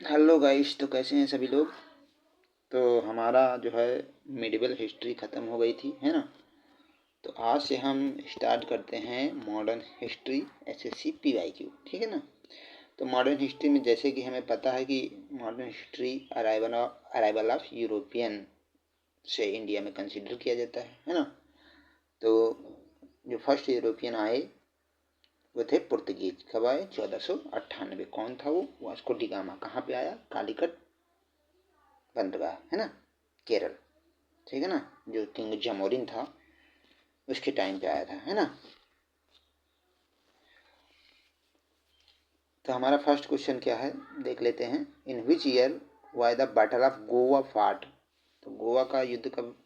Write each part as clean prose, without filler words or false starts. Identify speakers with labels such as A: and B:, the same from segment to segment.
A: Hello guys, तो कैसे हैं सभी लोग। तो हमारा जो है मिडिवल हिस्ट्री ख़त्म हो गई थी, है ना। तो आज से हम स्टार्ट करते हैं मॉडर्न हिस्ट्री एसएससी पीवाईक्यू, ठीक है ना। तो मॉडर्न हिस्ट्री में जैसे कि हमें पता है कि modern history arrival of European से इंडिया में कंसिडर किया जाता है ना। तो जो फर्स्ट यूरोपियन आए वो थे पुर्तगीज। कब आए? 1498। कौन था वो? Vasco da gamma. कहाँ पे आया? कालीकट बंदरगाह, है ना, केरल, ठीक है ना। जो किंग जमोरिन था उसके टाइम पे आया था, है ना। तो हमारा फर्स्ट क्वेश्चन क्या है देख लेते हैं। In which year was the battle of Goa fought. तो गोवा का युद्ध कब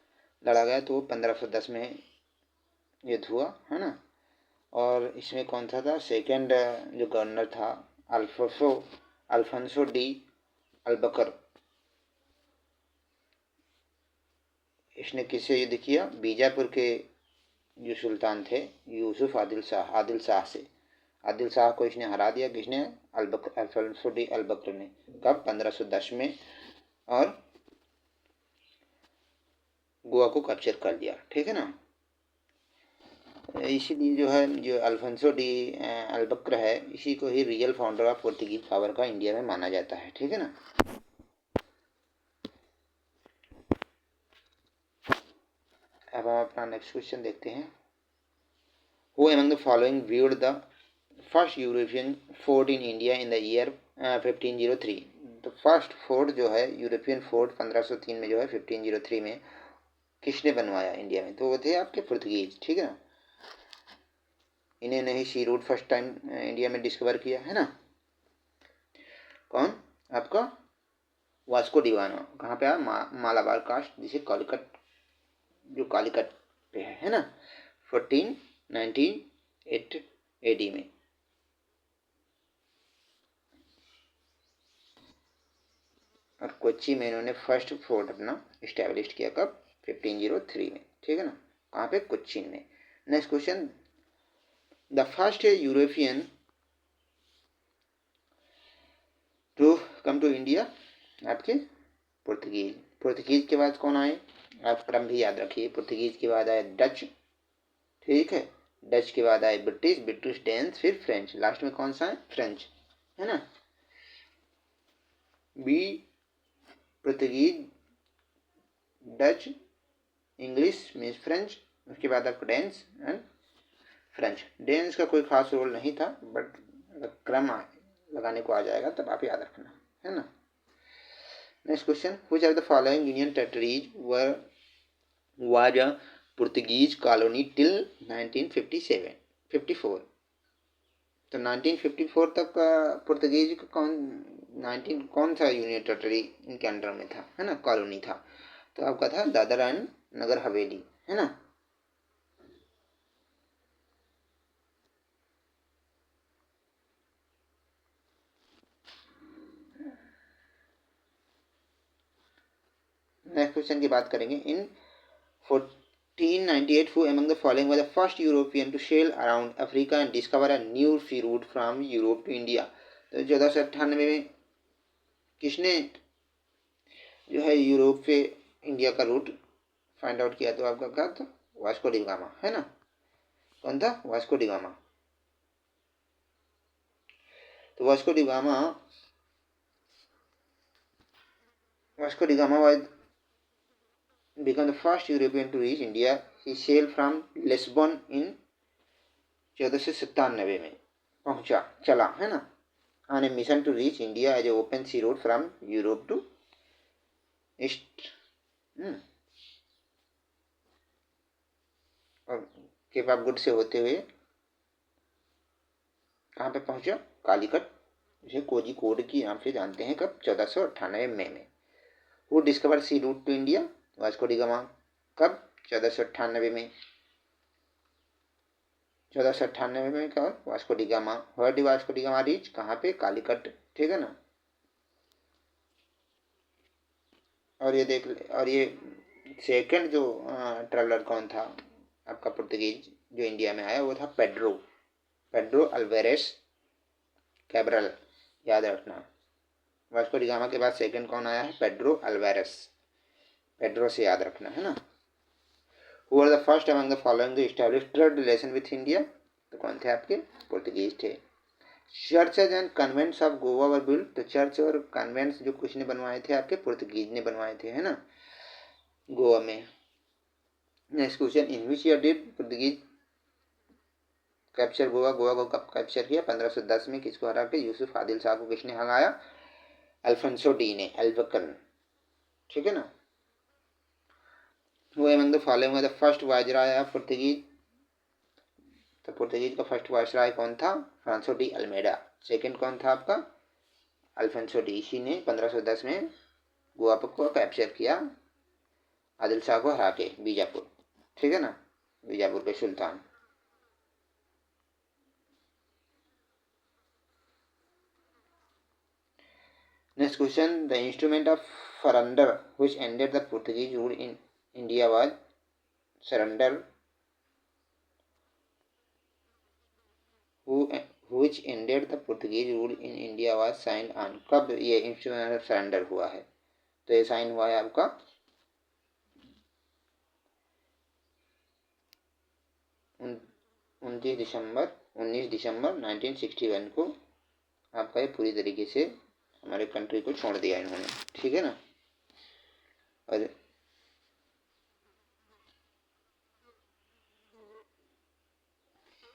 A: लड़ा गया? तो 1510 में युद्ध हुआ, है ना। और इसमें कौन सा था? सेकंड जो गवर्नर था अल्फोसो अल्फांसो डी अल्बकर। इसने किससे युद्ध किया? बीजापुर के जो सुल्तान थे यूसुफ आदिल शाह से। आदिल शाह को इसने हरा दिया। किसने? अल्फांसो डी अल्बकर ने। कब? 1510 में। और गोवा को कैप्चर कर लिया, ठीक है ना। इसीलिए जो है जो अल्फांसो डी अल्बकर है, इसी को ही real founder of Portuguese power का इंडिया में माना जाता है, ठीक है ना। अब हम अपना नेक्स्ट क्वेश्चन देखते हैं। Who among the following viewed the first European fort in India in the year 1503। तो फर्स्ट फोर्ट जो है यूरोपियन फोर्ट 1503 में जो है 1503 में किसने बनवाया इंडिया में? तो वो थे आपके पुर्तगीज, ठीक है ना। इन्हें नहीं सी रूट फर्स्ट टाइम इंडिया में डिस्कवर किया, है ना। कौन? आपका वास्को डिगामा। कहाँ पे आया? मालाबार कास्ट, जिसे कालीकट, जो कालीकट पे है ना, 1498 एडी में। और कोच्चि में इन्होंने फर्स्ट फोर्ट अपना इस्टेब्लिश किया। कब? 1503 में, ठीक है ना। कहाँ पे? कोच्चिन में। Next question. The first European to come to India आपके पुर्तगीज। पुर्तगीज के बाद कौन आए? आप क्रम भी याद रखिए। पुर्तगीज के बाद आए डच, ठीक है। डच के बाद आए ब्रिटिश, ब्रिटिश डेन्स, फिर फ्रेंच। लास्ट में कौन सा है? फ्रेंच, है ना। बी Portuguese, Dutch, English means French, उसके बाद आपका डेन्स एंड फ्रेंच। डेन्स का कोई खास रोल नहीं था, बट अगर क्रम लगाने को आ जाएगा तब आप याद रखना, है ना। Next question. Which are the following union territories was a Portuguese colony till 1954। तो 1954 तक पुर्तगीज का कौन सा यूनियन टेरिटरी इनके अंडर में था, है ना, कॉलोनी था? तो आपका था दादर एंड नगर हवेली, है ना। नेक्स्ट क्वेश्चन की बात करेंगे। इन 1498 who among the following was the first European to sail around Africa and discover a new sea route from Europe to India। तो 1498 में किसने जो है यूरोप पे इंडिया का रूट फाइंड आउट किया? तो आपका क्या था? वास्को डी गामा, है ना। कौन था? Vasco da Gama. तो Vasco da Gama was become the first European to reach India. He sailed from Lisbon in 1497 में पहुंचा, चला, है ना, on a mission to reach India as a open sea road from Europe to east. और cap of good से होते हुए कहाँ पे पहुंचा? कालीकट, जिसे कोझिकोड की नाम से जानते हैं। कब? 1498 में। वो discover sea route to India, Vasco da Gama. कब? 1498 में। 1498 में क्या? Vasco da Gama. Where'd Vasco da Gama reach कहाँ पे? कालीकट, ठीक है ना। और ये देख ले, और ये सेकंड जो ट्रेवलर कौन था आपका पुर्तगीज जो इंडिया में आया? वो था पेड्रो अल्वेरेस कैब्रल, याद रखना। वास्को डी गामा के बाद सेकंड कौन आया है? Pedro Alvares. पेड्रो से याद रखना है ना। Who are the first among the following to establish trade relation with India? तो कौन थे आपके? पोर्तुगीज थे। Churches and convents of Goa were built. तो चर्च और कन्वेंट्स जो किसने बनवाए थे? आपके पोर्तुगीज ने बनवाए थे, है ना, गोवा में। Next question, in which year did Portuguese capture Goa? Goa को कब कैप्चर किया? 1510 में। किसको हरा के? यूसुफ आदिल शाह को किसने हराया? अल्फोंसो डी ने, अल्बकन, ठीक है ना। वो among the following the first viceroy of Portuguese? तो पोर्तुगीज का फर्स्ट वायसराय कौन था? फ्रांसो डी अल्मेडा। सेकंड कौन था आपका? Alfonso D. इसी ने 1510 में गोवा को कैप्चर किया आदिल शाह को हरा के, बीजापुर, ठीक है ना, बीजापुर के सुल्तान। Next question, the instrument of surrender which ended the Portuguese rule in India was? Surrender which ended the Portuguese rule in India was signed on? कब ये इंस्ट्रूमेंट सरेंडर हुआ है? तो ये साइन हुआ है आपका 19 दिसंबर 1961 को। आपका ये पूरी तरीके से हमारे कंट्री को छोड़ दिया इन्होंने, ठीक है ना। और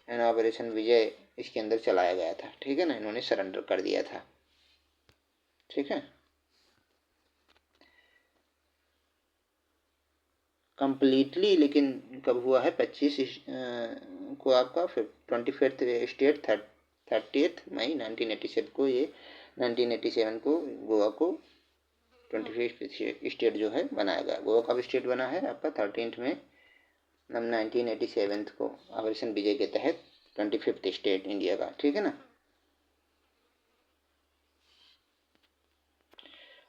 A: एन ऑपरेशन विजय इसके अंदर चलाया गया था, ठीक है ना, इन्होंने सरेंडर कर दिया था, ठीक है। कंप्लीटली लेकिन कब हुआ है? 25 को आपका, फिर 25 स्टेट 30 मई 1987 को, ये 1987 को गोवा को 25 स्टेट जो है बनाया गया। गोवा कब स्टेट बना है आपका? 13 में 1987 को ऑपरेशन विजय के तहत 25 स्टेट इंडिया का, ठीक है ना।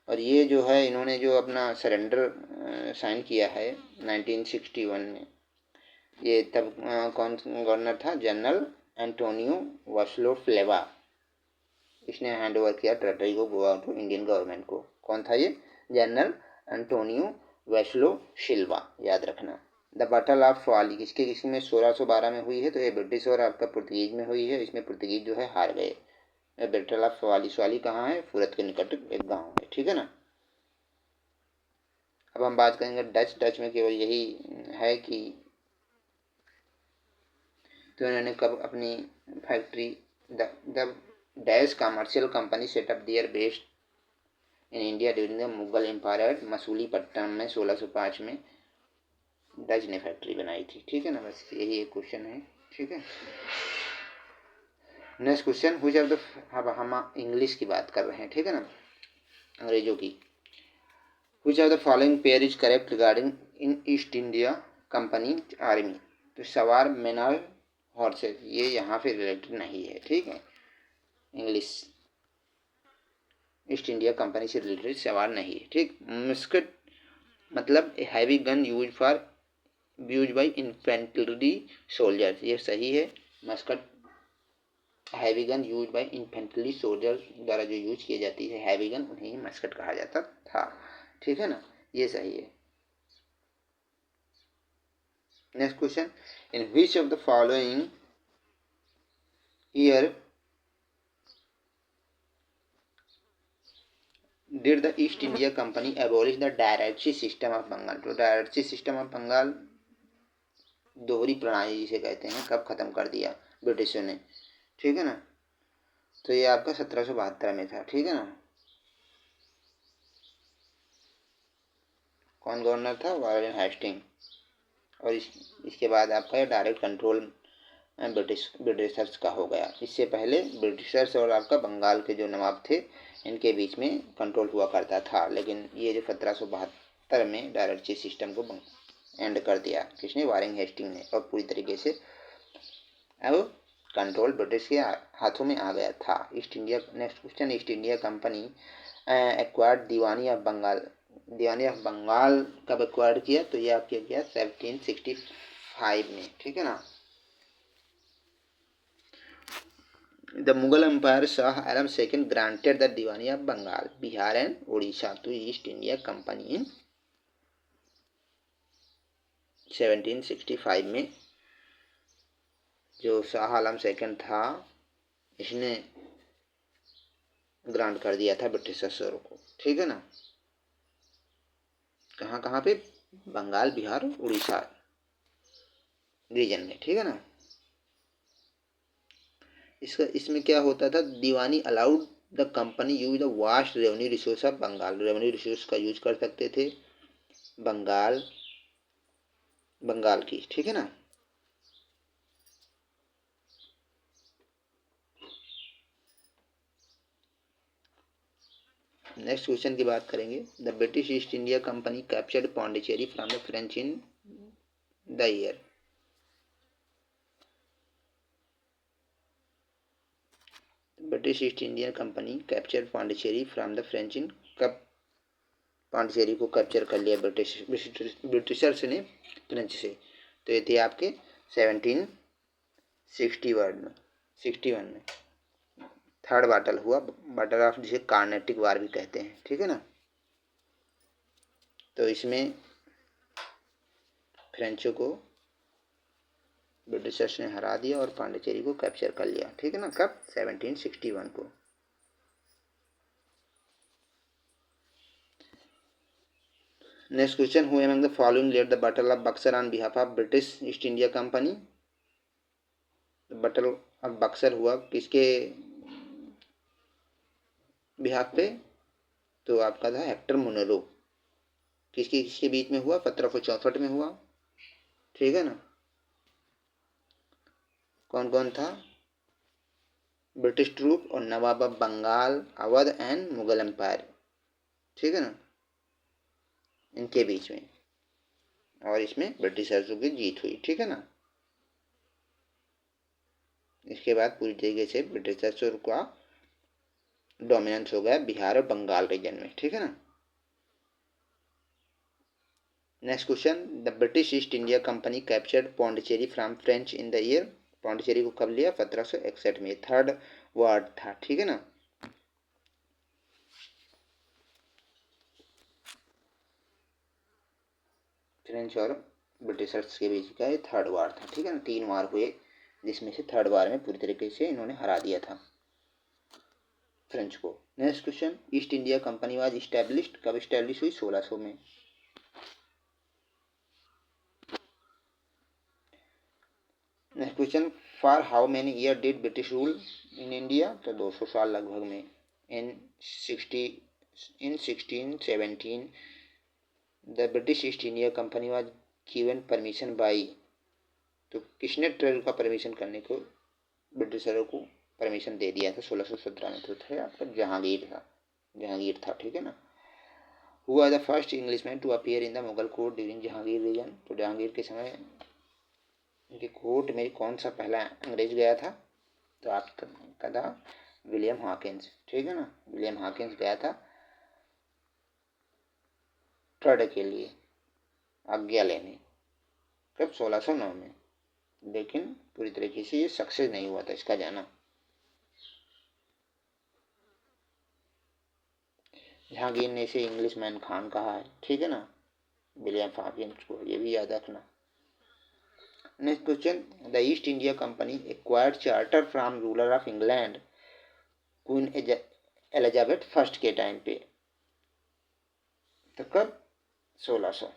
A: और ये जो है इन्होंने जो अपना सरेंडर साइन किया है 1961 में, ये तब कौन गवर्नर था? जनरल एंटोनियो वास्लो फ्लेवा। इसने हैंड ओवर किया टेरिटरी को, गोवा को, इंडियन गवर्नमेंट को। कौन था ये? जनरल एंटोनियो वास्लो सिल्वा, याद रखना। द बैटल ऑफ स्वाली किसके किसके में? 1612 में हुई है। तो ये ब्रिटिश और आपका पुर्तगीज में हुई है। इसमें पुर्तगीज जो है हार गए। बैटल ऑफ स्वाली, स्वाली कहाँ है? सूरत के निकट एक गाँव है, ठीक है ना। अब हम बात करेंगे डच। डच में केवल यही है कि तो इन्होंने कब अपनी factory the dash commercial company set up there based in India during the Mughal empire Masulipatnam में 1605 में डच ने फैक्ट्री बनाई थी, ठीक है ना। बस यही एक क्वेश्चन है, ठीक है। Next question, which of the, अब हम इंग्लिश की बात कर रहे हैं, ठीक है ना, अंग्रेजों की। Which of the following pair is correct regarding in east India company army? तो सवार मेनल हॉर्सेस, ये यहाँ पे रिलेटेड नहीं है, ठीक है। इंग्लिश ईस्ट इंडिया कंपनी से रिलेटेड सवाल नहीं है, ठीक। मस्कट मतलब heavy gun use by infantry soldiers, ये सही है। Muscat heavy gun use by infantry soldiers द्वारा जो यूज की जाती है हैवी गन, उन्हें ही मस्कट कहा जाता था, ठीक है ना, ये सही है। Next question, in which of the following year did the East India Company abolish the directory system of Bengal? तो डायरेक्टरी सिस्टम ऑफ बंगाल, दोहरी प्रणाली जिसे कहते हैं, कब खत्म कर दिया ब्रिटिशों ने, ठीक है ना। तो ये आपका 1772 में था, ठीक है ना। कौन गवर्नर था? Warren Hasting. और इसके बाद आपका ये डायरेक्ट कंट्रोल ब्रिटिशर्स का हो गया। इससे पहले ब्रिटिशर्स और आपका बंगाल के जो नवाब थे इनके बीच में कंट्रोल हुआ करता था, लेकिन ये जो 1772 में डायरेक्टरी सिस्टम को एंड कर दिया किसने? वारेन हेस्टिंग ने। और पूरी तरीके से अब कंट्रोल ब्रिटिश के हाथों में आ गया था East India. Next question, East India Company acquired Diwani of Bengal. Diwani of Bengal कब एक्वायर्ड किया? तो ये आपके किया 1765 में, ठीक है ना। The Mughal empire Shah Alam second granted the Diwani of Bengal, Bihar and Orissa to East India Company in 1765 में। जो शाह आलम सेकंड था, इसने ग्रांट कर दिया था ब्रिटिशर्सों को, ठीक है ना। कहाँ कहाँ पे? बंगाल, बिहार, उड़ीसा रीजन में, ठीक है ना। इसमें क्या होता था, दीवानी allowed the company use the vast revenue resource of Bengal, revenue resource का यूज कर सकते थे बंगाल की, ठीक है ना। नेक्स्ट क्वेश्चन की बात करेंगे। The British East India company captured Pondicherry from the French in the year. British East India company captured Pondicherry from the French in, कब पौंडीचेरी को कैप्चर कर लिया ब्रिटिशर्स ने फ्रेंच से? तो ये थे आपके 1761 में थर्ड बाटल हुआ, बाटल ऑफ, जिसे कार्नेटिक वार भी कहते हैं, ठीक है ना। तो इसमें फ्रेंचों को ब्रिटिशर्स ने हरा दिया और पांडिचेरी को कैप्चर कर लिया, ठीक है ना। कब? 1761 को। Next question, who among the following led the battle of Buxar on behalf of British East India Company? Battle of Buxar हुआ किसके बिहाफ पे? तो आपका था हेक्टर मुनेरो। किसके किसके बीच में हुआ? 1764 में हुआ, ठीक है ना। कौन कौन था? ब्रिटिश ट्रूप और नवाब of Bengal, Awadh and Mughal empire, ठीक है ना, इनके बीच में। और इसमें ब्रिटिशर्सों की जीत हुई, ठीक है ना। इसके बाद पूरी तरीके से ब्रिटिशर्सों का डोमिनेंस हो गया बिहार और बंगाल रीजन में, ठीक है ना। Next question, the British East India company captured Pondicherry from French in the year. Pondicherry को कब लिया? 1761 में। थर्ड वर्ड था, ठीक है ना। फ्रेंच और ब्रिटिशर्स के बीच का ये थर्ड वार था, ठीक है ना। 3 वार हुए, जिसमें से थर्ड वार में पूरी तरीके से इन्होंने हरा दिया था फ्रेंच को। Next question, East India company was established, कब इस्टेब्लिश हुई? 1600 में। Next question, for how many year did British rule in India? तो 200 साल लगभग में। इन 1617 the British East India company was given permission by. तो किसने ट्रेड का परमिशन करने को ब्रिटिशरों को परमिशन दे दिया था 1617 में? तो थे आपका जहांगीर था, ठीक है ना। Who are the first Englishman to appear in the Mughal court during Jahangir region? तो जहांगीर के समय उनके कोर्ट में कौन सा पहला अंग्रेज गया था? तो आपका था विलियम हॉकिंस, ठीक है ना। विलियम हॉकिंस गया था ट्रेड के लिए आज्ञा लेने, कब? 1609 में। लेकिन पूरी तरीके से ये सक्सेस नहीं हुआ था इसका जाना। जहांगीर ने इसे इंग्लिश मैन खान कहा है, ठीक है ना, विलियम हॉकिंस को, ये भी याद रखना। Next question, the East India Company acquired charter from ruler of England queen Elizabeth first के टाइम पे। तो कब? 1600।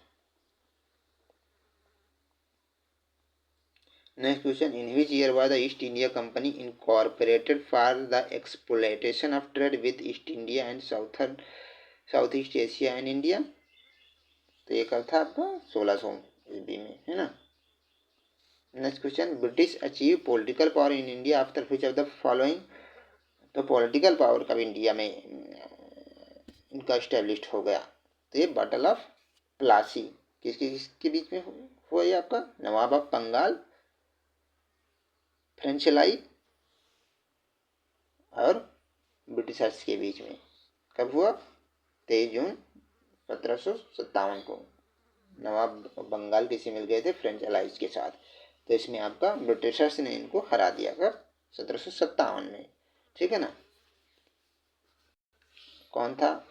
A: Next question, in which year was the East India company incorporated for the exploitation of trade with east India and south east Asia and India? तो ये कब था आपका? 1600 ईस्वी में, है ना। Next question, British achieve political power in India after which of the following? तो पॉलिटिकल पावर कब इंडिया में इनका इस्टेब्लिश्ड हो गया? तो ये बैटल ऑफ प्लासी किसके बीच में हुआ? ये आपका नवाब ऑफ बंगाल, फ्रेंच लाई और ब्रिटिशर्स के बीच में। कब हुआ? 23 जून 1757 को नवाब बंगाल किसी मिल गए थे फ्रेंच अलाइज के साथ। तो इसमें आपका ब्रिटिशर्स ने इनको हरा दिया। कब? 1757 में, ठीक है ना। कौन था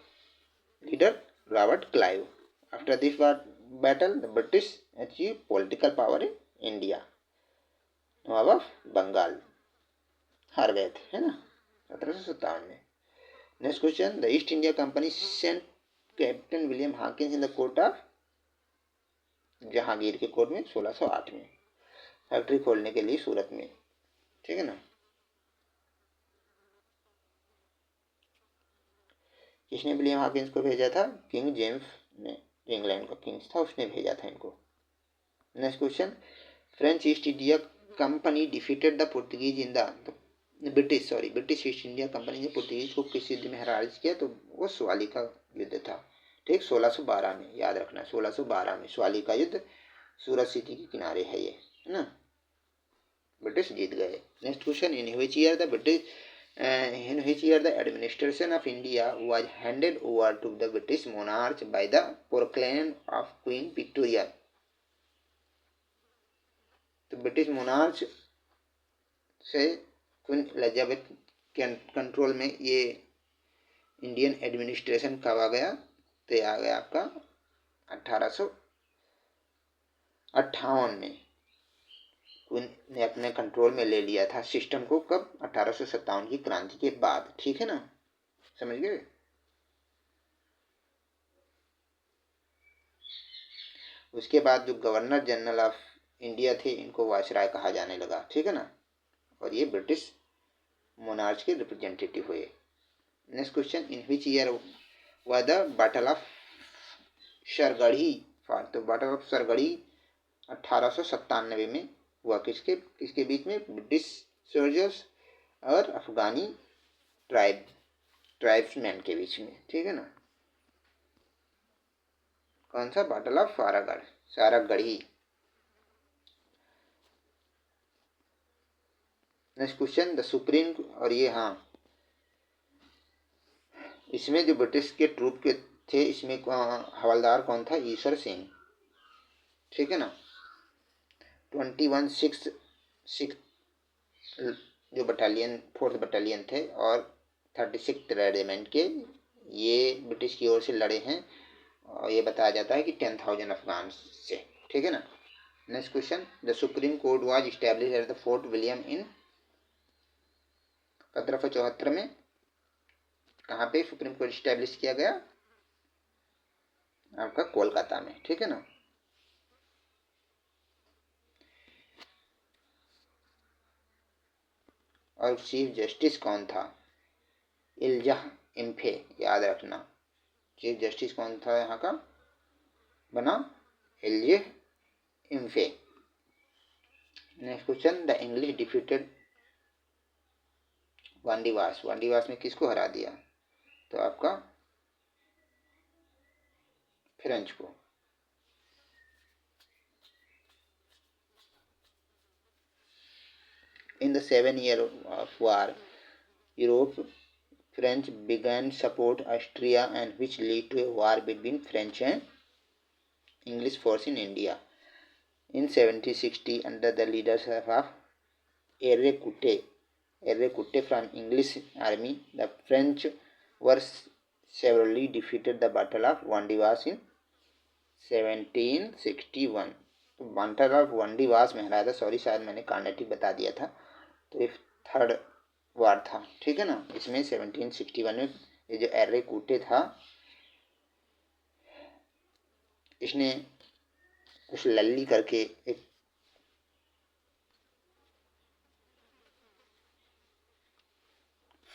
A: leader? Robert Clive. After this battle the British achieve political power in India. Nawab of Bengal हार गए थे, है ना, 1757 में। Next question, the East India Company sent captain William Hawkins in the court of Jahangir के कोर्ट में 1608 में, फैक्ट्री खोलने के लिए सूरत में, ठीक है ना। किसने विलियम हॉकिंस को भेजा था? किंग जेम्स ने, इंग्लैंड का किंग था, उसने भेजा था इनको। Next question, French east India company defeated the Portuguese in the British East India company ने पुर्तगीज को किस युद्ध में हराज किया? तो वो स्वाली का युद्ध था, ठीक, 1612 में, याद रखना 1612 में स्वाली का युद्ध, सूरत सिटी के किनारे है ये, है ना, ब्रिटिश जीत गए। Next question, in which year the administration of India was handed over to the British monarch by the proclamation of Queen Victoria? तो ब्रिटिश मोनार्च से क्वीन एलिजाबेथ के कंट्रोल में ये इंडियन एडमिनिस्ट्रेशन कब आ गया? तो आ गया आपका 1858 में, क्वीन ने अपने कंट्रोल में ले लिया था सिस्टम को। कब? 1857 की क्रांति के बाद, ठीक है ना, समझ गए। उसके बाद जो गवर्नर जनरल ऑफ इंडिया थे, इनको वायसराय कहा जाने लगा, ठीक है ना, और ये ब्रिटिश मोनार्च के रिप्रेजेंटेटिव हुए। Next question, in which year was the battle of Saragarhi fought? तो बैटल ऑफ सरगढ़ी 1897 में हुआ। किसके बीच में? ब्रिटिश सोल्जर्स और अफगानी ट्राइब्समैन के बीच में, ठीक है ना। कौन सा? Battle of Saragarhi. Next question, the supreme, और ये हाँ, इसमें जो ब्रिटिश के ट्रूप के थे, इसमें हवलदार कौन था? ईश्वर सिंह, ठीक है ना। 21 सिक्स जो बटालियन, 4th बटालियन थे, और 36 रेजिमेंट के ये ब्रिटिश की ओर से लड़े हैं, और ये बताया जाता है कि 10,000 अफगान से, ठीक है ना। Next question, the supreme court was establish at the fort William in 1574 में। कहाँ पे सुप्रीम कोर्ट इस्टेब्लिश किया गया? आपका कोलकाता में, ठीक है ना। और चीफ जस्टिस कौन था? इल्जाह इम्फे, याद रखना, चीफ जस्टिस कौन था यहाँ का बना? Elijah Impey. Next question, the English defeated Wandiwash में किसको हरा दिया? तो आपका फ्रेंच को। In the 7 years of war, Europe, French began support Austria, and which led to a war between French and English force in India. In 1760, under the leadership of Erre from English army, the French were severely defeated the Battle of Vandivas in 1761. तो battle of Wandiwash में हराया था, sorry शायद मैंने कार्नेटिक बता दिया था, तो ये 3rd वार था, ठीक है ना। इसमें 1761 में ये जो एर्रे कूटे था, इसने कुछ लल्ली करके एक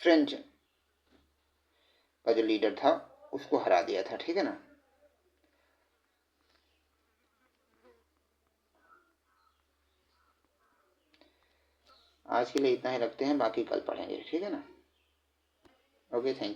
A: फ्रेंच का जो लीडर था उसको हरा दिया था, ठीक है ना। आज के लिए इतना ही रखते हैं, बाकी कल पढ़ेंगे, ठीक है ना। Okay, thank you.